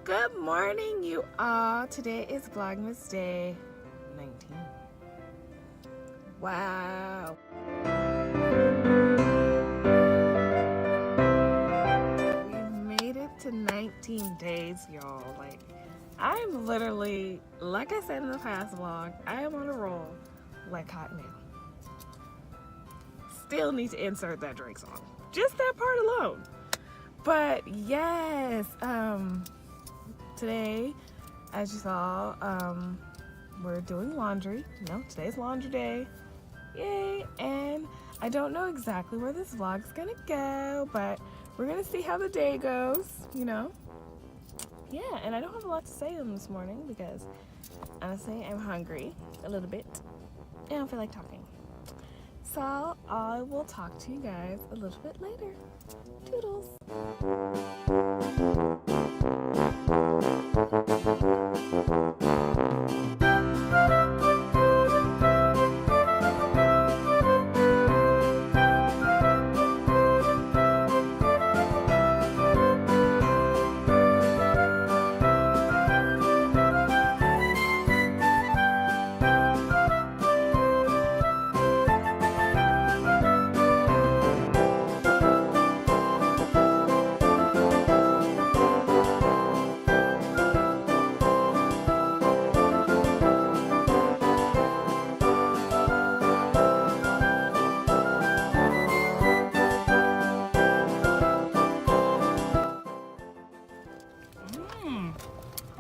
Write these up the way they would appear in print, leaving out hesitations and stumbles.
Good morning, you all. Today is Vlogmas Day 19. Wow. We've made it to 19 days, y'all. Like, I'm literally, like I said in the past vlog, I am on a roll like hot now. Still need to insert that Drake song. Just that part alone. But yes, today, as you saw, we're doing laundry. Today's laundry day. Yay! And I don't know exactly where this vlog's gonna go, but we're gonna see how the day goes, you know? Yeah, and I don't have a lot to say on this morning because honestly, I'm hungry a little bit. I don't feel like talking. So I will talk to you guys a little bit later. Toodles!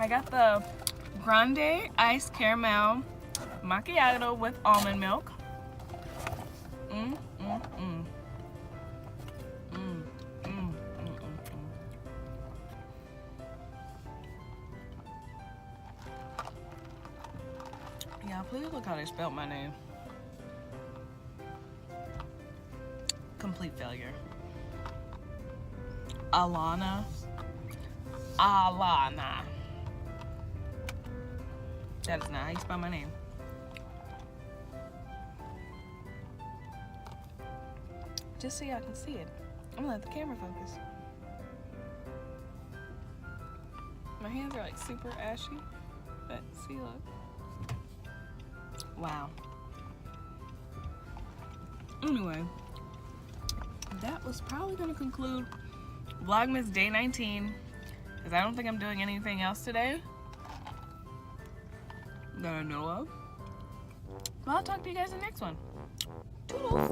I got the grande iced caramel macchiato with almond milk. Yeah, please look how they spelled my name. Complete failure. Alana. That is not how you spell my name. Just so y'all can see it. I'm gonna let the camera focus. My hands are like super ashy, but see, look. Wow. Anyway, that was probably gonna conclude Vlogmas Day 19, because I don't think I'm doing anything else today that I know of. Well, I'll talk to you guys in the next one. Toodles!